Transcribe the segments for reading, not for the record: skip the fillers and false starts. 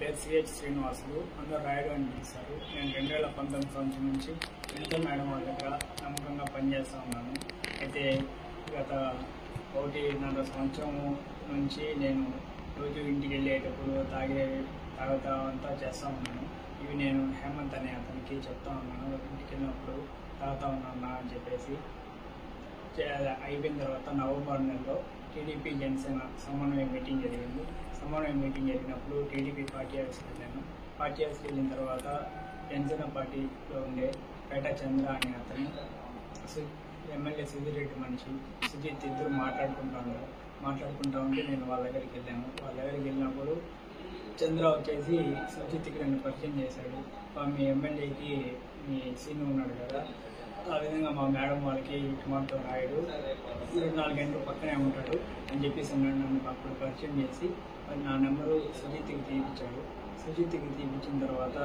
పేరు సిహెచ్ శ్రీనివాసులు, అందరూ రాయుడు అని పిలుస్తారు. నేను 2019 సంవత్సరం నుంచి వెంకట మేడం వాళ్ళ దగ్గర నమ్మకంగా పనిచేస్తూ ఉన్నాను. అయితే గత 1.5 సంవత్సరం నుంచి నేను రోజు ఇంటికి వెళ్ళేటప్పుడు తాగుతా అంతా చేస్తూ ఉన్నాను. ఇవి నేను హేమంత్ అనే అతనికి చెప్తా ఉన్నాను, ఇంటికి వెళ్ళినప్పుడు తాగుతా ఉన్నాను అని చెప్పేసి. అయిపోయిన తర్వాత నవంబర్ నెలలో టీడీపీ జనసేన సమన్వయ మీటింగ్ జరిగింది. సమన్వయ మీటింగ్ జరిగినప్పుడు టీడీపీ పార్టీ ఆఫీస్కి వెళ్ళాను. పార్టీ ఆఫీస్కి వెళ్ళిన తర్వాత జనసేన పార్టీలో ఉండే పేట చంద్ర అనే అతను, ఎమ్మెల్యే సుధీర్ రెడ్డి మనిషి సుజిత్ ఇద్దరు మాట్లాడుకుంటా ఉంటే నేను వాళ్ళ దగ్గరికి వెళ్ళాను. వాళ్ళ దగ్గరికి వెళ్ళినప్పుడు చంద్ర వచ్చేసి సుజిత్కి నన్ను పరిచయం చేశాడు. మీ ఎమ్మెల్యేకి మీ సీను ఉన్నాడు కదా, ఆ విధంగా మా మేడం వాళ్ళకి మాతో రాయుడు 4 గంటలు పక్కనే ఉంటాడు అని చెప్పేసి నన్ను అప్పుడు పరిచయం చేసి నా నెంబరు సుజిత్కి తీపించాడు. సుజిత్కి తీపించిన తర్వాత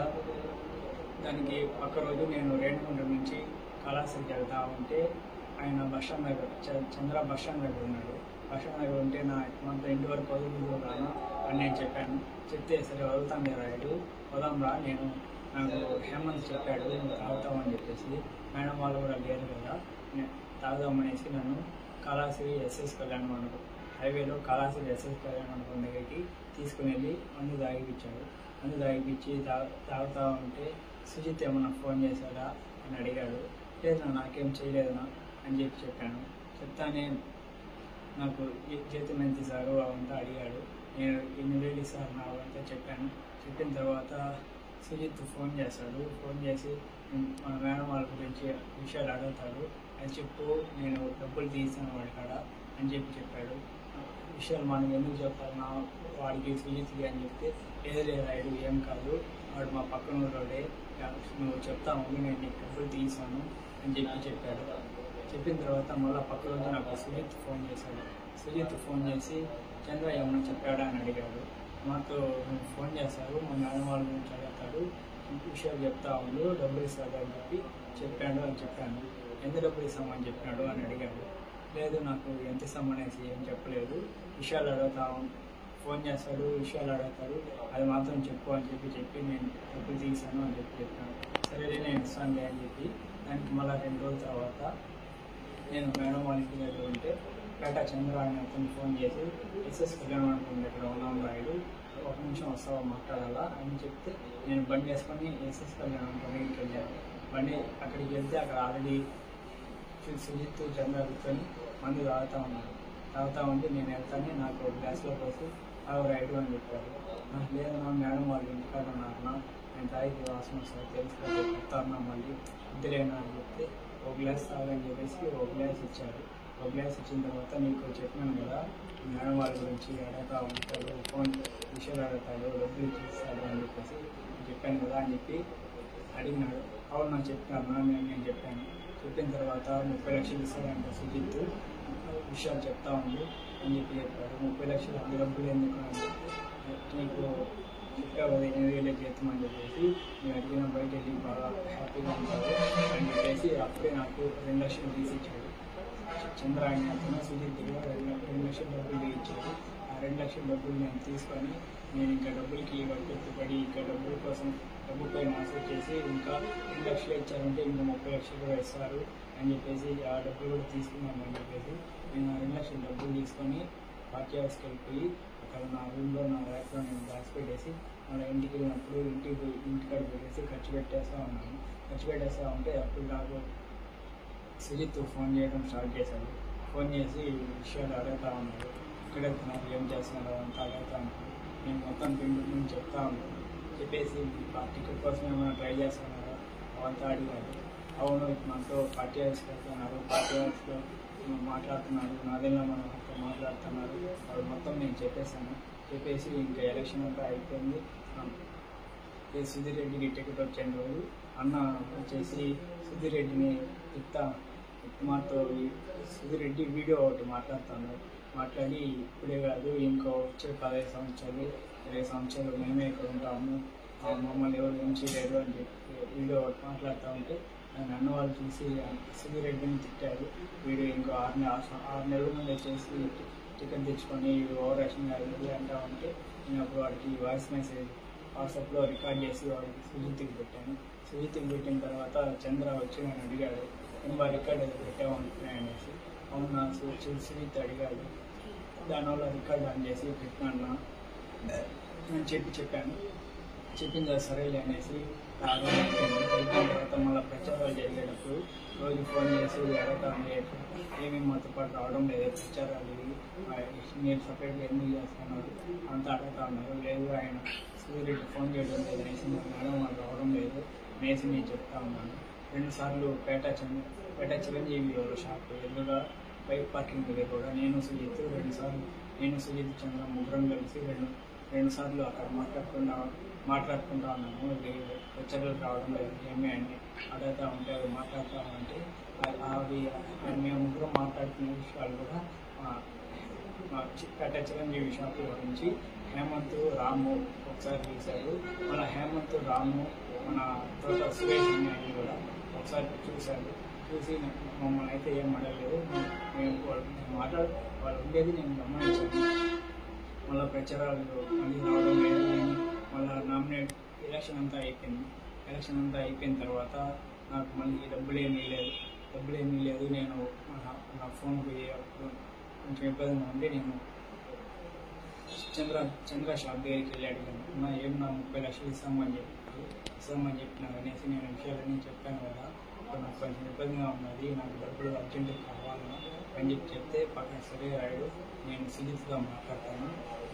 దానికి పక్క రోజు నేను రేణుగుంట నుంచి కళాశాలకు వెళ్తా ఉంటే ఆయన బస్టాండ్ దగ్గర చంద్ర బస్టాండ్ దగ్గర ఉన్నాడు. బస్టాండ్ దగ్గర ఉంటే మనతో ఇంటి వరకు వదులుతాను అని నేను చెప్పాను. చెప్తే సరే వదులుతాను రాయుడు, వదాంరా, నాకు హేమంత్ చెప్పాడు నువ్వు తాగుతామని చెప్పేసి. మేడం వాళ్ళు కూడా లేరు కదా, తాగుదామనేసి నన్ను కళాశ్రీ ఎస్ఎస్ కళ్యాణ మండపం హైవేలో కళాశ్రీ ఎస్ఎస్ కళ్యాణ మండపం దగ్గరికి తీసుకుని వెళ్ళి మందు తాగిపించాడు. మందు తాగిపించి తాగుతా ఉంటే సుజిత్ ఏమన్నా ఫోన్ చేశాడా అని అడిగాడు. లేదు నాకేం చేయలేదునా అని చెప్పాను. చెప్తానే నాకు జీతం ఎంత ఇస్తారు అవంతా అడిగాడు. నేను 8,000 ఇస్తారు నా అవంతా చెప్పాను. చెప్పిన తర్వాత సుజిత్ ఫోన్ చేస్తాడు. ఫోన్ చేసి మా మేడం వాళ్ళ గురించి విషయాలు అడుగుతాడు. అని చెప్పు, నేను డబ్బులు తీసాను వాడి కాడ అని చెప్పాడు. విషయాలు మనం ఎందుకు చెప్పాలన్నా వాడికి సుజిత్కి అని చెప్తే, ఏదో రాయుడు ఏం కాదు, వాడు మా పక్కన ఊరోడే, నువ్వు చెప్తావు నేను నీకు డబ్బులు తీసాను అని చెప్పాడు. చెప్పిన తర్వాత మళ్ళీ పక్క రోజు నాకు సుజిత్ ఫోన్ చేశాడు. సుజిత్ ఫోన్ చేసి చంద్ర ఏమన్నా చెప్పాడా అని అడిగాడు. మాకు ఫోన్ చేస్తారు, మా మేడం వాళ్ళ గురించి అడుగుతాడు, విషయాలు చెప్తా ఉండు, డబ్బులు ఇస్తాడు అని చెప్పాను. ఎంత డబ్బులు ఇస్తామని చెప్పాడు అని అడిగాడు. లేదు నాకు ఎంత ఇస్తామనేసి ఏం చెప్పలేదు, విషయాలు ఫోన్ చేస్తాడు, విషయాలు అడుగుతాడు, అది మాత్రం చెప్పు అని చెప్పి నేను డబ్బులు తీసాను అని చెప్పాను. సరే నేను ఇస్తానులే అని చెప్పి దానికి మళ్ళీ 2 రోజుల తర్వాత నేను మేడం వాళ్ళ ఇంటి దగ్గర ఉంటే పేట చంద్ర అని అతను ఫోన్ చేసి ఎస్ఎస్ కళ్యాణ మండపం దగ్గర ఉన్నాం రాయుడు, 1 నిమిషం వస్తావా మాట్లాడాలా అని చెప్తే నేను బండి వేసుకొని ఎస్ఎస్ కళ్యాణ మండపం దగ్గరికి వెళ్ళాను. బండి అక్కడికి వెళ్తే అక్కడ ఆల్రెడీ సుజిత్ చంద్ర కూర్చొని మందు తాగుతా ఉంటే నేను వెళ్తానే నాకు గ్లాస్లో పోసి రాయుడు అని చెప్పారు. నాకు లేదన్నా మేడం వాళ్ళు ఇంటికాడ ఉన్నారన్నా, నేను తాగితే వాసన వస్తుంది తెలుసుకోవాలి చెప్తారన్నా, మళ్ళీ ఇద్దరేనా అని చెప్తే 1 గ్లాస్ తాగని చెప్పేసి 1 గ్లాస్ ఇచ్చారు. 1 గ్లాస్ ఇచ్చిన తర్వాత నీకు చెప్పాను కదా మేడం వాళ్ళ గురించి అడుగుతా ఉంటాడు, ఫోన్ విషయాలు అడుగుతాడు, డబ్బులు ఇచ్చిస్తాడు అని చెప్పేసి చెప్పాను కదా అని చెప్పి అడిగినాడు. అవును నాకు చెప్పినారు నేను చెప్పాను. చెప్పిన తర్వాత 30 లక్షలు ఇస్తాడంట సుజిత్, విషయాలు చెప్తా ఉంది అని చెప్పాడు. 30 లక్షలు అంత డబ్బులు ఎందుకు నీకు చెప్పావు కదా 8,000 జీతం అని చెప్పేసి నేను అడిగిన బయట వెళ్ళి బాగా హ్యాపీగా ఉంటాడు అని చెప్పేసి అప్పుడే నాకు 2 లక్షలు తీసి ఇచ్చాడు. చంద్ర అని అతను సుజిత్ దగ్గర 2 లక్షల డబ్బులు ఇచ్చాడు. ఆ 2 లక్షల డబ్బులు నేను తీసుకొని నేను ఇంకా డబ్బులకి పెట్టుబడి ఇంకా డబ్బుల కోసం డబ్బుపై ఆశ చేసి ఇంకా 2 లక్షలు ఇచ్చారంటే ఇంకా 30 లక్షలు కూడా ఇస్తారు అని చెప్పేసి ఆ డబ్బులు కూడా తీసుకున్నాను అని చెప్పేసి నేను ఆ 2 లక్షల డబ్బులు తీసుకొని పార్టీ ఆఫీస్కి వెళ్ళిపోయి అక్కడ నా రూమ్లో నా ర్యాక్లో నేను దాచిపెట్టేసి మన ఇంటికి వెళ్ళినప్పుడు ఇంటికాడ పెట్టేసి ఖర్చు పెట్టేస్తూ ఉంటే అప్పుడు నాకు సుజిత్ ఫోన్ చేయడం స్టార్ట్ చేశాడు. ఫోన్ చేసి విషయాలు అడుగుతా ఉన్నాడు, ఇక్కడ వెళ్తున్నారు ఏం చేస్తున్నారు అంతా అడుగుతా ఉన్నాడు. నేను మొత్తం పిండి చెప్తా ఉన్నాను. చెప్పేసి టికెట్ కోసం ఏమైనా ట్రై చేస్తున్నారా అవంతా అడిగాడు. అవును మనతో పార్టీ ఆఫీస్కి వెళ్తున్నారు, పార్టీ ఆఫీస్లో మాట్లాడుతున్నారు, నాదేలా మనం మాట్లాడుతున్నారు, అది మొత్తం నేను చెప్పేసి ఇంకా ఎలక్షన్ అంతా అయిపోయింది. సుధీర్ రెడ్డికి టికెట్ వచ్చిన రోజు అన్న వచ్చేసి సుధీర్ రెడ్డిని మాతో సుధీర్ రెడ్డి వీడియో ఒకటి మాట్లాడి ఇప్పుడే కాదు ఇంకో వచ్చే 15 సంవత్సరాలు 20 సంవత్సరాలు మేమే ఇక్కడ ఉంటాము, మమ్మల్ని ఎవరు ఏం చేయలేరు అని చెప్పి వీడియో ఒకటి మాట్లాడుతూ ఉంటే నన్ను వాళ్ళు చూసి సుధీర్ రెడ్డిని తిట్టారు. వీడు ఇంకో 6 నెలల ముందు వచ్చేసి టికెట్ తెచ్చుకొని ఓవర్ యాక్షన్ అయింది అంటా ఉంటే నేను అప్పుడు వాడికి వాయిస్ మెసేజ్ వాట్సాప్లో రికార్డ్ చేసి వాడికి సుజిత్కి పెట్టాను. సుజిత్కి పెట్టిన తర్వాత చంద్ర వచ్చి నన్ను అడిగాడు, ఏం రికార్డ్ ఏదో పెట్టామంటున్నాయి అనేసి. అవునా సుజిత్ అడిగాడు, దానివల్ల రికార్డ్ ఆన్ చేసి పెట్టినా నేను చెప్పాను. చెప్పిన తర్వాత సరేలే అనేసి అయిపోయిన తర్వాత మళ్ళీ ప్రచారాలు జరిగేటప్పుడు రోజు ఫోన్ చేసి అడగటం ఏమేమి మాతో పాటు రావడం లేదు, ప్రచారాలు మీరు సపరేట్గా ఎందుకు చేస్తున్నారు అంతా అడుగుతా ఉన్నారు. లేదు ఆయన సూర్యుడికి ఫోన్ చేయడం లేదు అనేసి మేడం వాళ్ళు రావడం లేదు అనేసి నేను చెప్తా ఉన్నాను. 2 సార్లు పేట చిరంజీవి షాప్ ఎదురుగా బైక్ పార్కింగ్ దగ్గర కూడా నేను సుజిత్ 2 సార్లు చంద్ర ముగ్గురం కలిసి 2 సార్లు అక్కడ మాట్లాడుకుంటా ఉన్నాము. ప్రచారాలు రావడం లేదు ఏమి అని అడుగుతూ ఉంటే అవి మాట్లాడుతూ ఉంటే అవి మేము ముగ్గురం మాట్లాడుతున్న విషయాలు కూడా పేట చిరంజీవి షాప్ గురించి హేమంత్ రాము ఒకసారి చూశారు. మన హేమంత్ రాము మన తోట సురేష్ అని కూడా ఒకసారి చూశారు. చూసి మమ్మల్ని అయితే ఏం అడగలేదు. మేము వాళ్ళు ఉండేది నేను గమనించాను. మళ్ళీ ప్రచారాలు మళ్ళీ రావడం లేదు. మళ్ళీ ఎలక్షన్ అంతా అయిపోయిన తర్వాత నాకు మళ్ళీ డబ్బులు ఏమీ లేదు. నేను నా ఫోన్కి అప్పుడు కొంచెం ఇబ్బందిగా ఉండి నేను చంద్ర షాప్ దగ్గరికి వెళ్ళి అడిగాను, ఏం నా 30 లక్షలు ఇస్తామని చెప్పినారు అనేసి నేను విషయాలన్నీ చెప్పాను కదా. ఇప్పుడు నాకు కొంచెం ఇబ్బందిగా ఉన్నది, నాకు డబ్బులు అర్జెంటుగా కావాలని అని చెప్తే పక్కన సరే రాయుడు నేను సీరియస్గా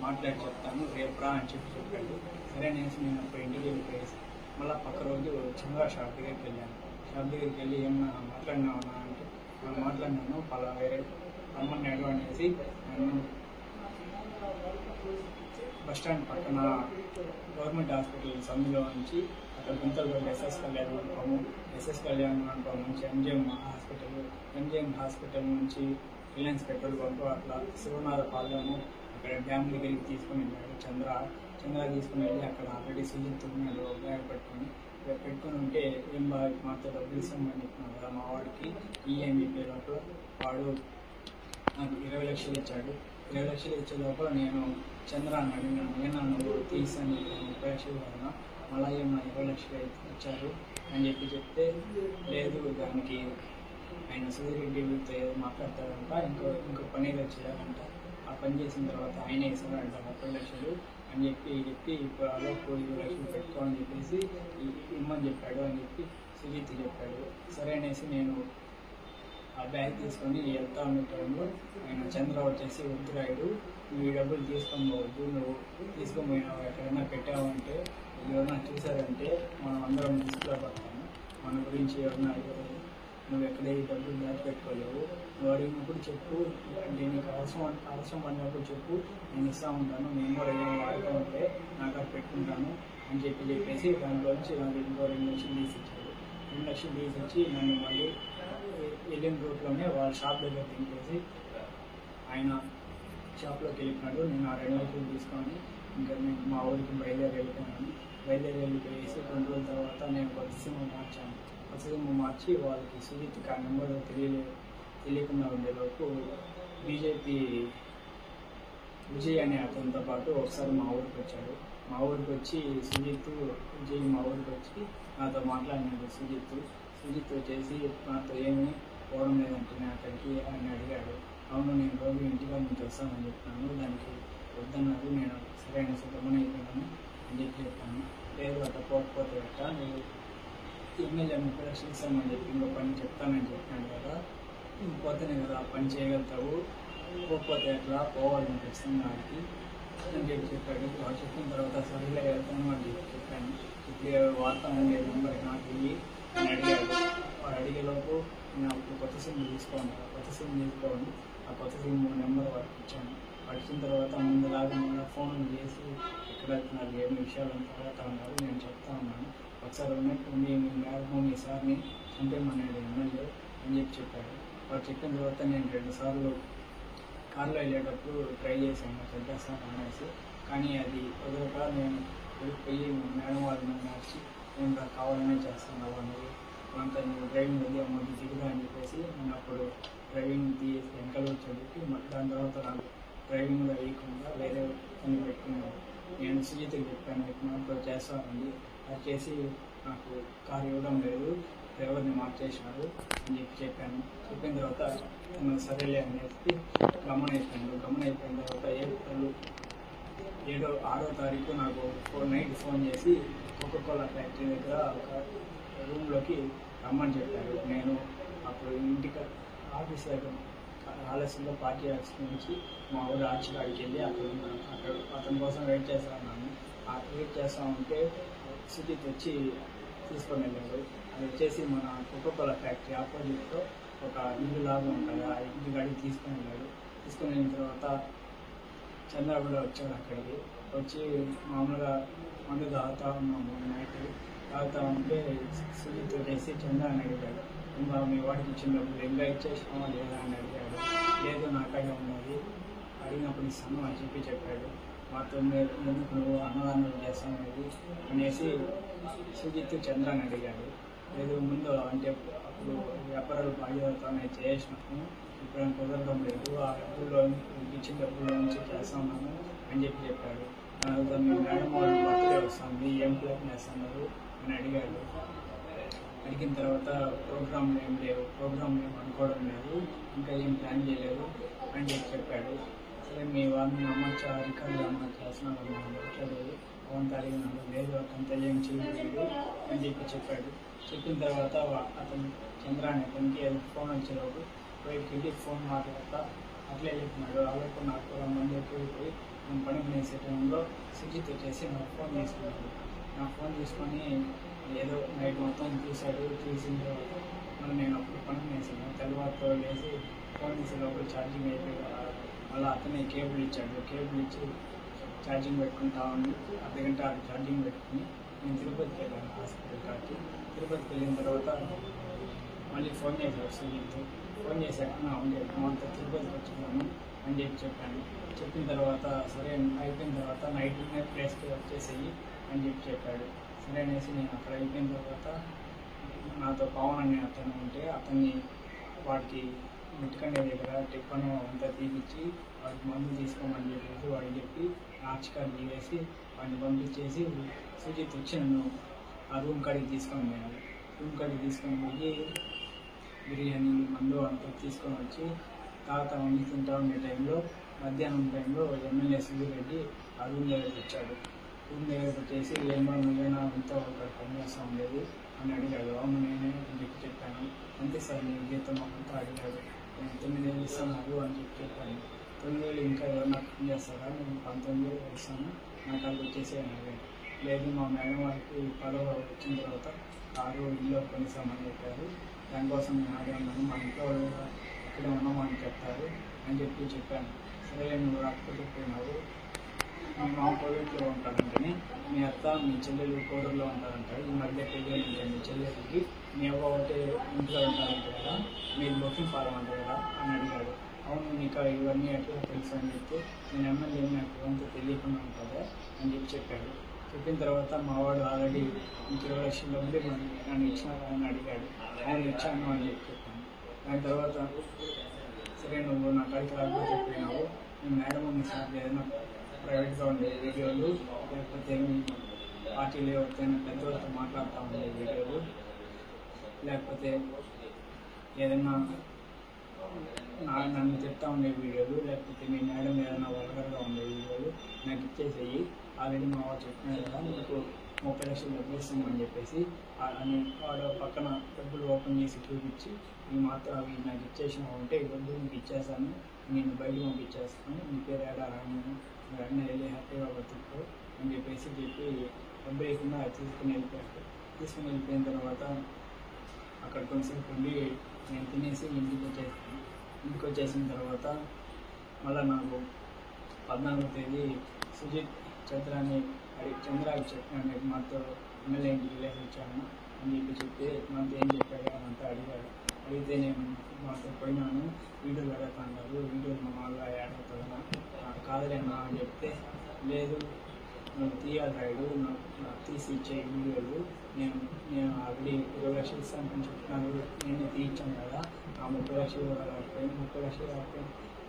మాట్లాడి చెప్తాను రేపు రా అని చెప్పాడు. సరే అనేసి నేను అప్పుడు ఇంటికి వెళ్ళిపోయేసి మళ్ళీ పక్క రోజు చంద్ర షాప్ దగ్గరికి వెళ్ళి ఏమన్నా మాట్లాడినావన్నా అంటే మాట్లాడినాను అలా వేరే రమ్మన్నాడు అనేసి నన్ను బస్టాండ్ పక్కన గవర్నమెంట్ హాస్పిటల్ సందులో నుంచి అక్కడ గుంతలు ఎస్ఎస్ కళ్యాణ్ మండపం నుంచి ఎంజిఎం హాస్పిటల్ నుంచి రిలయన్స్ పెట్రోల్ బంక్ అట్లా శివనాథపాలెము అక్కడ డ్యామ్ దగ్గరికి తీసుకుని వెళ్ళాడు. చంద్ర తీసుకుని వెళ్ళి అక్కడ ఆల్రెడీ సుజిత్ ఉన్నాడు బ్యాగ్ పెట్టుకుని ఉంటే ఏం బాగా మాతో డబ్బులు ఇస్తామని చెప్పినాడు కదా మా వాడికి అని చెప్పే లోపల వాడు నాకు 20 లక్షలు ఇచ్చాడు. 20 లక్షలు ఇచ్చే లోపల నేను చంద్రాన్ని అడిగినాను, ఏమన్నా నువ్వు తీసాను 30 లక్షలు కన్నా మళ్ళీ ఏమన్నా 20 లక్షలు ఇచ్చారు అని చెప్తే లేదు దానికి ఆయన సూర్యరెడ్డితో ఏదో మాట్లాడతాడంట, ఇంకో పని ఏదో చేయాలంట, ఆ పని చేసిన తర్వాత ఆయనే ఇస్తాడంట 30 లక్షలు అని చెప్పి ఇప్పుడు అలోపు 20 లక్షలు పెట్టుకోవాలని చెప్పేసి ఇమ్మని చెప్పాడు అని చెప్పి సుజిత్ చెప్పాడు. సరే అనేసి నేను ఆ బ్యాగ్ తీసుకొని వెళ్తా ఉన్న టైంలో ఆయన చంద్ర వచ్చేసి వద్దురాయుడు నువ్వు ఈ డబ్బులు తీసుకొని పోవద్దు, నువ్వు తీసుకొని పోయినావు ఎక్కడైనా పెట్టావంటే ఎవరైనా చూసారంటే మనం అందరం తీసుకురా పడతాము, మన గురించి ఎవరైనా నువ్వు ఎక్కడ ఈ డబ్బులు దాచిపెట్టుకోలేవు, నువ్వు అడిగినప్పుడు చెప్పు, అంటే నీకు అవసరం పడినప్పుడు చెప్పు, నేను ఇస్తూ ఉంటాను, నేను కూడా ఏదైనా వాడుతూ ఉంటే నాకు అది పెట్టుకుంటాను అని చెప్పేసి దాంట్లోంచి నాకు ఇంకో 2 లక్షలు తీసిచ్చాడు. 2 లక్షలు తీసిచ్చి నన్ను మళ్ళీ వెళ్ళిన రూట్లోనే వాళ్ళ షాప్ దగ్గర తింపేసి ఆయన షాప్లోకి వెళ్ళిపోయాడు. నేను ఆ 2 లక్షలు తీసుకొని ఇంకా నేను మా ఊరికి బయలుదేరి వెళ్ళిపోయేసి 2 రోజుల తర్వాత నేను కొత్త సిమ్ మార్చి వాళ్ళకి సుజిత్ ఆ నెంబర్ తెలియకుండా ఉండేలోపు బీజేపీ విజయ్ అనే అతనితో పాటు ఒకసారి మా ఊరికి వచ్చాడు. మా ఊరికి వచ్చి విజయ్ మా ఊరికి వచ్చి నాతో మాట్లాడినాడు. సుజిత్ వచ్చేసి నాతో ఏమీ పోవడం లేదంటే నేను అక్కడికి అని అడిగాడు. అవును నేను రోజు ఇంటిగా నుంచి వస్తానని చెప్పినాను, దానికి వద్దన్నారు, నేను సరైన సిద్ధమని అయిపోయినాను అని చెప్పాను. లేదు అట్లా పోకపోతే అట్ట నేను ఎమ్మెల్యే 30 లక్షలు ఇస్తామని చెప్పి ఇంకో పని చెప్తానని చెప్పాను కదా, పోతేనే కదా ఆ పని చేయగలుగుతావు, పోకపోతే అట్లా పోవాలని ఖచ్చితంగా ఆడికి అని చెప్పాడు. వాడు చెప్పిన తర్వాత సరిగ్గా వెళ్తాను అని చెప్పాను. ఇప్పుడు వార్త ఉండే నెంబర్ నాకు ఇవి అని అడిగాడు. వాడు అడిగేలోపు నేను అప్పుడు కొత్త సిమ్ తీసుకొని ఆ కొత్త సిమ్ నెంబర్ వాడికి ఇచ్చాను. వచ్చిన తర్వాత ముందులాగా మళ్ళీ ఫోన్ చేసి ఎక్కడ వెళ్తున్నారు ఏమి విషయాలు తర్వాత ఉన్నారు నేను చెప్తా ఉన్నాను. ఒకసారి ఉన్నట్టుండి మీ సార్ని చంపేమన్నాడు ఎమ్మెల్యే అని చెప్పాడు. వాడు చెప్పిన తర్వాత నేను 2 సార్లు కార్లో వెళ్ళేటప్పుడు ట్రై చేశాను చంపేస్తాను అనేసి, కానీ అది కుదరక నేను పోయి మేడం వాళ్ళని మార్చి నేను కావాలనే చేస్తాను అన్నది అంతా నేను డ్రైవింగ్ వెళ్ళి అమౌంట్ దిగుదా అని చెప్పేసి నేను అప్పుడు డ్రైవింగ్ వెనకాల చదివి దాని తర్వాత నాకు డ్రైవింగ్లో వేయకుండా వేరే పని పెట్టుకున్నాను. నేను సుజిత్కి చెప్పాను, మాతో చేస్తానండి, అది చేసి నాకు కారు ఇవ్వడం లేదు, డ్రైవర్ని మార్చేసినారు అని చెప్పాను. చెప్పిన తర్వాత సరేలే అనేసి గమనైపోయిన తర్వాత ఏప్రిల్ 6వ తారీఖు నాకు నైట్ ఫోన్ చేసి కోకోకోలా ఫ్యాక్టరీ దగ్గర ఒక రూమ్లోకి రమ్మని చెప్పారు. నేను అప్పుడు ఇంటికి ఆఫీస్ దగ్గర ఆలస్యంలో పార్టీ ఆఫీస్ నుంచి మా ఊరు ఆర్చికాడికి వెళ్ళి అక్కడ అతని కోసం వెయిట్ చేస్తా ఉన్నాను. వెయిట్ చేస్తూ ఉంటే సుజిత్ వచ్చి తీసుకొని వెళ్ళాడు. అది వచ్చేసి మన కోకోకోలా ఫ్యాక్టరీ ఆపోజిట్లో ఒక ఇల్లు లాగా ఉంటుంది, ఆ ఇల్లు గడికి తీసుకొని వెళ్ళాడు. తీసుకొని వెళ్ళిన తర్వాత చంద్ర కూడా వచ్చాడు. అక్కడికి వచ్చి మామూలుగా మందు తాగుతూ ఉన్నాము. నైట్ తాగుతూ ఉంటే సుజిత్ చేసి చంద్ర అని అడిగాడు, ఇంకా మీ వాడికి ఇచ్చిన డబ్బులు ఇంకా ఇచ్చేసినావా లేదా అని అడిగాడు. లేదు నాకైనా ఉన్నది, అడిగినప్పుడు ఇస్తాను అని చెప్పాడు. మాతో ఎందుకు నువ్వు అన్నదానం చేస్తానది అనేసి సుజిత్ చంద్ర అని అడిగాడు. లేదు ముందు అంటే అప్పుడు వ్యాపారాలు బాధ్యతనే చేసినాము, ఇప్పుడు కుదరడం లేదు, ఆ డబ్బుల్లో ఇచ్చిన డబ్బుల్లో నుంచి చేస్తున్నాము అని చెప్పాడు. మీ మేడం వాళ్ళు బర్త్డే వస్తుంది, ఏం ప్లాన్ చేస్తున్నారు అని అడిగాడు. అడిగిన తర్వాత ప్రోగ్రాంలు ఏం లేవు, ప్రోగ్రాంలు ఏం అనుకోవడం లేదు, ఇంకా ఏం ప్లాన్ చేయలేదు అని చెప్పాడు. సరే మీ వాళ్ళని అమ్మచ్చా రికార్డు అమ్మ చేస్తున్నాను మాట్లాడేది అవంతా అడిగినాడు. లేదు అతనితో ఏం చేయలేదు అని చెప్పాడు. చెప్పిన తర్వాత అతను చంద్ర అనే అతనికి ఫోన్ వచ్చేలోపు బయటికి వెళ్ళి ఫోన్ మాట్లాడతా అట్లే చెప్పినాడు. అలాగే నాకు మంది ఎక్కువైపోయి నేను పనికి వేసే టైంలో సుజిత్ వచ్చేసి నాకు ఫోన్ తీసుకున్నాడు. నా ఫోన్ తీసుకొని ఏదో నైట్ మొత్తం చూశాడు. చూసిన తర్వాత మళ్ళీ నేను అప్పుడు పనికి వేసాను. తెల్లవారితో వేసి ఫోన్ తీసేటప్పుడు ఛార్జింగ్ అయిపోయి మళ్ళీ అతనే కేబుల్ ఇచ్చాడు. కేబుల్ ఇచ్చి ఛార్జింగ్ పెట్టుకుంటా ఉండి అర్ధగంట ఛార్జింగ్ పెట్టుకుని నేను తిరుపతికి వెళ్ళాను. హాస్పిటల్ కాకి తిరుపతికి వెళ్ళిన తర్వాత మళ్ళీ ఫోన్ చేశాడు సుజిత్. ఫోన్ చేశాక అంతా తిరుపతికి వచ్చాను అని చెప్పాను. చెప్పిన తర్వాత సరే అయిపోయిన తర్వాత నైట్ ప్లేస్కి వచ్చేసేయి అని చెప్పాడు. సరే అనేసి నేను అక్కడ అయిపోయిన తర్వాత నాతో పవన్ అనే అతను ఉంటే అతన్ని వాడికి ముట్టుకండే దగ్గర టిప్పను అంతా తీపిచ్చి వాడికి మందు తీసుకోమని చెప్పేసి వాడికి చెప్పి ఆర్చికార్ దిగేసి వాడిని పంపించేసి సుజిత్ వచ్చి నన్ను ఆ రూమ్ కాడికి తీసుకొని పోయాడు. రూమ్ కాడికి తీసుకొని పోయి బిర్యానీ మందు అంతా తీసుకొని వచ్చి తాగుతా ఉండి తింటా ఉండే టైంలో మధ్యాహ్నం టైంలో ఎమ్మెల్యే సుధీరెడ్డి ఆ రూమ్ దగ్గరికి వచ్చాడు. రూమ్ దగ్గరికి వచ్చేసి ఏమో నువ్వేనా అంతా ఒక పని చేస్తూ ఉండేది అని అడిగాడు. అవును నేనే అని చెప్పాను. అంతే సార్ నేను జీతం అంతా అడిగాడు. నేను 9,000 ఇస్తాను అని చెప్పాను. 9,000 ఇంకా ఎవరన్నా పని చేస్తారా, నేను 19,000 ఇస్తాను, నా కాడికి వచ్చేసి అని అడిగాడు. లేదు మా మేడం వాళ్ళకి పదవ వచ్చిన తర్వాత కారు ఇల్లు కొనిస్తామని చెప్పారు, దానికోసం నేను ఆడాను, మా ఇంట్లో వాళ్ళు ఇక్కడే ఉన్నామని చెప్తారు అని చెప్పాను. సరే నువ్వు రాకపోతే పోయినావు, మీ మామ కోవిడ్లో ఉంటాడంటని, మీ అత్త మీ చెల్లెలు కోడూరులో ఉంటారంటారు, ఈ మధ్య పెళ్ళి ఉంటాయి మీ చెల్లెలకి, మీ అవ్వ ఒకటే ఇంట్లో ఉంటారంట కదా, మీరు బొక్కింగ్ పాలమంటారు కదా అని అడిగాడు. అవును నీకు ఇవన్నీ ఎట్లా తెలుసు అని చెప్తే నేను ఎమ్మెల్యే నాకు అంతా తెలియకుండా ఉంటుందా అని చెప్పాడు. చెప్పిన తర్వాత మా వాడు ఆల్రెడీ 20 లక్షల డబ్బులు నన్ను ఇచ్చినారా అని అడిగాడు. అవును ఇచ్చాను అని చెప్పాను. దాని తర్వాత సరే నువ్వు నా కాడికి రాకపోతే చెప్పినావు, నేను మేడం ఉంది సార్ ఏదైనా ప్రైవేట్గా ఉండే వీడియోలు లేకపోతే మీ పార్టీలు ఎవరికైనా పెద్దవాళ్ళతో మాట్లాడుతూ ఉండే వీడియోలు లేకపోతే ఏదైనా నన్ను చెప్తా ఉండే వీడియోలు లేకపోతే మీ మేడం ఏదైనా వల్గర్గా ఉండే వీడియోలు నాకు ఇచ్చేసేయి, ఆల్రెడీ మా వాడు చెప్పినారు కదా మీకు 30 లక్షలు డబ్బులు ఇస్తామని చెప్పేసి అని వాడు పక్కన డబ్బులు ఓపెన్ చేసి చూపించి ఈ మాత్రం అవి నాకు ఇచ్చేసినావు అంటే ఈ డబ్బులు మీకు ఇచ్చేస్తాను, నేను బయటకు పంపించేస్తాను, మీ పేరు ఏడా రాను, మీరు అన్నీ వెళ్ళి హ్యాపీగా బతుకు అని చెప్పేసి డబ్బు లేకుండా తీసుకుని వెళ్ళిపోయాడు. తీసుకుని వెళ్ళిపోయిన తర్వాత అక్కడ కొంచెంసేపు ఉండి నేను తినేసి ఇంటికి వచ్చేసిన తర్వాత మళ్ళీ నాకు 14వ తేదీ సుజిత్ చంద్రాకి చెప్పినాను, మాతో ఎమ్మెల్యే ఇంటికి వెళ్ళేసి వచ్చాను అని చెప్తే మాతో ఏం చెప్పాడు అని అంతా అడిగాడు. అడిగితే నేను మాతో పోయినాను, వీడియోలు అడుగుతున్నారు, వీడియోలు మా వాళ్ళు యాడ్ అవుతుందా, కాదులేనా అని చెప్తే లేదు నువ్వు తీయాలి రాయుడు, నాకు తీసి ఇచ్చే వీడియోలు నేను ఆల్రెడీ 20 లక్షలు ఇస్తాను అని చెప్తున్నాను, నేను తీయించాను కదా, ఆ 30 లక్షలు 30 లక్షలు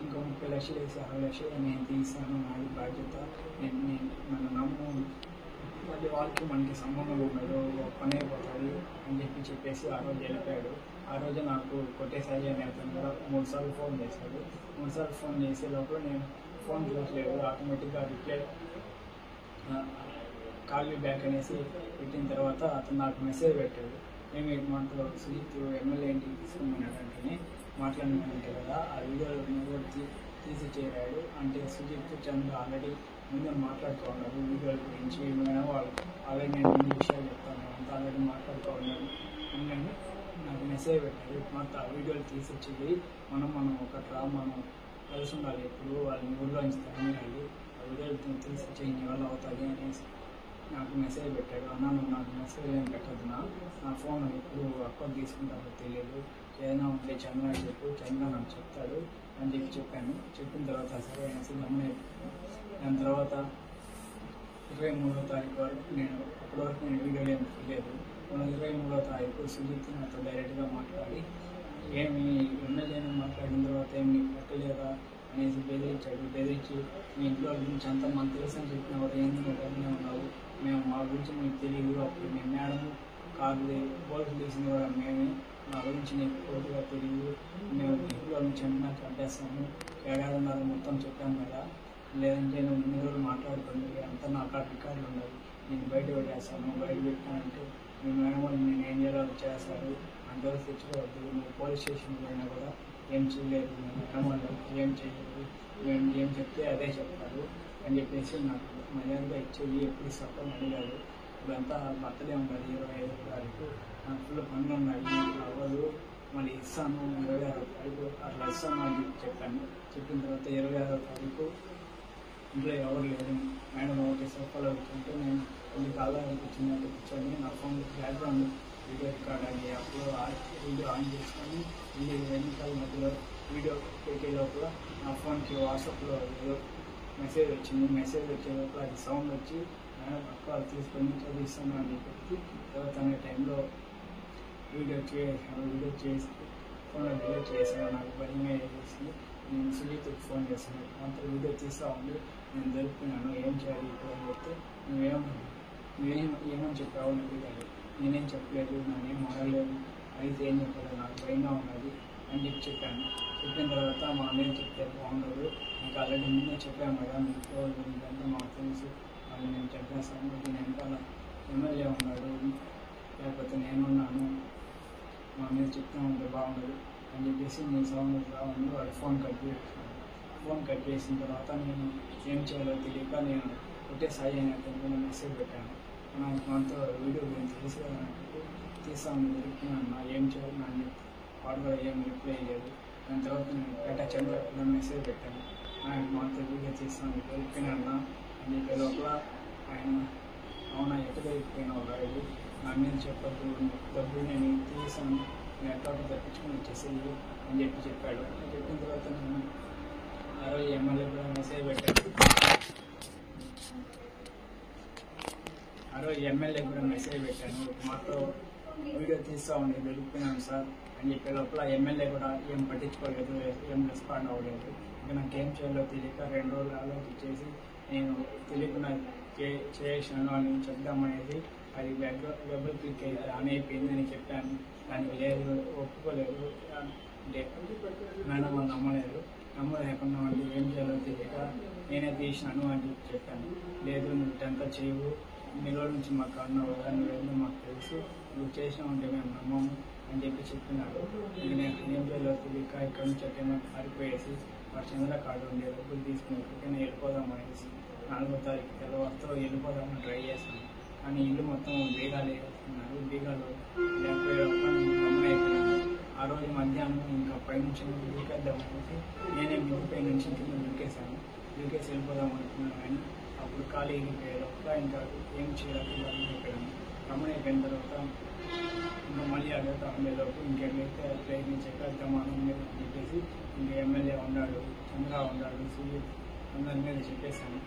ఇంకో 30 లక్షలు వేసి 6 లక్షలు నేను తీస్తాను, నాది బాధ్యత, నేను నన్ను నమ్ము, అది వాళ్ళకి మనకి సంబంధం ఉండదు, పని అయిపోతుంది అని చెప్పేసి ఆ రోజు వెళ్ళిపోయాడు. ఆ రోజు నాకు కొట్టేసాయి అనే అతను కూడా 3 సార్లు ఫోన్ చేశాడు. 3 సార్లు ఫోన్ చేసే లోపల నేను ఫోన్ చూసలేదు, ఆటోమేటిక్గా రిప్లై కాల్ యూ బ్యాక్ అనేసి పెట్టిన తర్వాత అతను నాకు మెసేజ్ పెట్టాడు. మేము మనతో సుజిత్ ఎమ్మెల్యే ఇంటికి తీసుకున్నాడంటే మాట్లాడినంటే కదా ఆ వీడియోలో కూడా తీసి చేరాడు. అంటే సుజిత్ చంద్ర ఆల్రెడీ ముందు మాట్లాడుతూ ఉన్నారు వీడియోల గురించి, వాళ్ళు ఆల్రెడీ నేను ఇన్ని విషయాలు చెప్తాను అంతా ఆల్రెడీ మాట్లాడుతూ ఉన్నాను అని నాకు మెసేజ్ పెట్టాడు. మొత్తం ఆ వీడియోలు తీసిచ్చేది మనం కలిసి ఉండాలి, ఎప్పుడు వాళ్ళని ఊళ్ళోంచి తరమియాలి, ఆ వీడియోలు తీసిచ్చే ఇన్ని వల్ల అవుతుంది అనేసి నాకు మెసేజ్ పెట్టాడు. అన్న నువ్వు నాకు మెసేజ్ ఏం పెట్టద్దు, నా ఫోన్ ఎప్పుడు అక్కడికి తీసుకుంటారో తెలియదు, ఏదైనా ఉంటే చంద్ర చెప్పు, చంద్ర నాకు చెప్తాడు అని చెప్పాను. చెప్పిన తర్వాత సరే అనేసి గమనించాను. దాని తర్వాత 23వ తారీఖు వరకు అప్పటి వరకు నేను వీడియోలు ఏమి తెలియదు. 23వ తారీఖు సుజిత్ నాతో డైరెక్ట్గా మాట్లాడి ఏమి ఎమ్మెల్యేని మాట్లాడిన తర్వాత ఏమి నీకు పెట్టలేదా అనేసి బెదిరించి మీ ఇంట్లో గురించి అంతా మనకు తెలుసు అని చెప్పిన వారు ఏంది నువ్వు ఉన్నావు, మేము మా గురించి మీకు తెలియదు, అప్పుడు మీ మేడం కార్లు పోలీసులు తీసింది కూడా మేమే, మా గురించి నీకు పూర్తిగా తెలియదు, మేము ఇంట్లో నుంచి అన్నా చంపేస్తాము, ఏడాదిన్నర మొత్తం చెప్పాము కదా, లేదంటే నువ్వు ఇన్ని రోజులు మాట్లాడుతుంది అంతా నా కాడ రికార్డులు ఉన్నాయి, నేను బయట పెట్టేస్తాను, బయట పెట్టానంటే మీ మేడం నేను ఏం చేయాలో చేస్తారు, అంతవరకు తెచ్చుకోవద్దు, నువ్వు పోలీస్ స్టేషన్కి పోయినా కూడా ఏం చేయలేదు, మేడం వాళ్ళు ఏం చేయలేదు, ఏం చెప్తే అదే చెప్తారు అని చెప్పేసి నాకు మర్యాదగా ఇచ్చేది ఎప్పుడు ఇస్తాను అడిగాడు. ఇప్పుడంతా బర్త్డే ఉంటుంది 25వ తారీఖు, నాకు ఫుల్ పనులు ఉన్నాయి, అవ్వదు, మళ్ళీ ఇస్తాను 26వ తారీఖు అట్లా ఇస్తాను అని చెప్పాను. చెప్పిన తర్వాత 26వ తారీఖు ఇంట్లో ఎవరు లేదు, మేడం ఒకటి సోఫాలో కూర్చుంటే నేను కొన్ని కాలానికి కూర్చున్నట్టు కూర్చొని నా ఫోన్ బ్యాక్గ్రౌండ్ వీడియో రికార్డ్ అయ్యి అప్పుడు వీడియో ఆన్ చేసుకొని ఎన్నికల మధ్యలో వీడియో పెట్టే లోపల నా ఫోన్కి వాట్సాప్లో ఏదో మెసేజ్ వచ్చింది. మెసేజ్ వచ్చే లోపల అది సౌండ్ వచ్చి మేడం పక్క తీసుకొని చదివిస్తాను అని చెప్పి తర్వాత అనే టైంలో వీడియో చేసి ఫోన్లో డిలీట్ చేసాను. నాకు భయంగా చేసి నేను సుజిత్కి ఫోన్ చేశాను, అంత వీడియో తీస్తా ఉంది, నేను దొరికినాను, ఏం చేయాలి ఇప్పుడు అని చెప్తే నువ్వేమని చెప్పావు అని అడిగాడు. నేనేం చెప్పలేదు, నేనేం మాడలేదు, అయితే ఏం చెప్పలేదు, నాకు భయంగా ఉన్నది అని చెప్పాను. చెప్పిన తర్వాత మా అన్నయ్య చెప్తే బాగుండదు, నాకు ఆల్రెడీ ముందే చెప్పాను కదా, మీకు ఇదంతా మాకు తెలుసు, అది నేను చెప్పేస్తాను, నేను వెనకాల ఎమ్మెల్యే ఉన్నాడు లేకపోతే నేనున్నాను, మా అన్నయ్య చెప్తా ఉంటే బాగుండదు అని చెప్పేసి నేను సౌండ్ రావాలి వాడు ఫోన్ కట్ చేసాను. ఫోన్ కట్ చేసిన తర్వాత నేను ఏం చేయాలో తెలియక నేను ఒకటే సాయి అనే అతను మెసేజ్ పెట్టాను. నాకు మనతో వీడియో గురించి తీసుకురానంటే తీస్తాను దొరికినా ఏం చేయాలి నన్ను వాడు కూడా ఏం రిప్లై లేదు. దాని తర్వాత నేను పేట చంద్ర మెసేజ్ పెట్టాను, ఆయన మనతో వీడియో తీస్తాను దొరికినా అని చెప్పే లోపల ఆయన అవునా ఎక్కడ దొరికిపోయినావు రాయుడు, నా మీద చెప్పద్దు, డబ్బులు నేను తీసాను, నేను ఎట్లా తప్పించుకొని వచ్చేసేది అని చెప్పాడు. చెప్పిన తర్వాత నేను ఆ రోజు ఎమ్మెల్యే కూడా మెసేజ్ పెట్టాను. మాతో వీడియో తీస్తూ ఉండి దొరికిపోయినాను సార్ అని చెప్పే లోపల ఎమ్మెల్యే కూడా ఏం పట్టించుకోలేదు, ఏం రెస్పాండ్ అవ్వలేదు. ఇంకా నాకేం చేయాలో తెలియక 2 రోజులు ఆలోచించేసి నేను తెలియకుండా చేసాను అని చెప్దామనేది అది డబుల్ క్లిక్ అయితే ఆన్ అయిపోయింది అని చెప్పాను. దానికి లేదు, ఒప్పుకోలేదు, అంటే మేడం వాళ్ళు నమ్మలేకుండా వాళ్ళు ఏం చేయాలో తెలియక నేనే తీసినాను అని చెప్పాను. లేదు నువ్వు ఇదంతా చేయవు, ఇన్ని రోజుల నుంచి మాకు అన్నావు కదా, నువ్వేందో మాకు తెలుసు, నువ్వు చేసినావు అంటే మేము నమ్మము అని చెప్పినాడు. ఇంక నేను ఏం చేయాలో తెలియక ఇక్కడ నుంచి అట్టేమో పారిపోయేసి వాడు చంద్ర కార్డు ఉండే డబ్బులు తీసుకుని ఎక్కడికైనా వెళ్ళిపోదాం అనేసి 4వ తారీఖు తెల్లవారితో వెళ్ళిపోదామని ట్రై చేస్తాను. కానీ ఇల్లు మొత్తం బీగాలు వేస్తున్నారు, బీగాలు లేకపోయేటప్పుడు గమనైపోయాను. ఆ రోజు మధ్యాహ్నం ఇంకా పైనుంచి దూకేద్దాం అనేసి నేనే మిగిలిపై నుంచి కింద దూకేసి వెళ్ళిపోదాం అనుకున్నాను. కానీ అప్పుడు ఖాళీ అయిపోయేలోపల ఇంకా ఏం చేయాలి గమనైపోయిన తర్వాత ఇంకా మళ్ళీ అడుగుతా ఉండేలోపు ఇంకెట్లయితే ప్లేస్ని చెప్పేద్దామా అని చెప్పేసి ఇంకా ఎమ్మెల్యే ఉన్నాడు, చంద్ర ఉన్నాడు, సుజిత్ అందరి మీద చెప్పేశాను.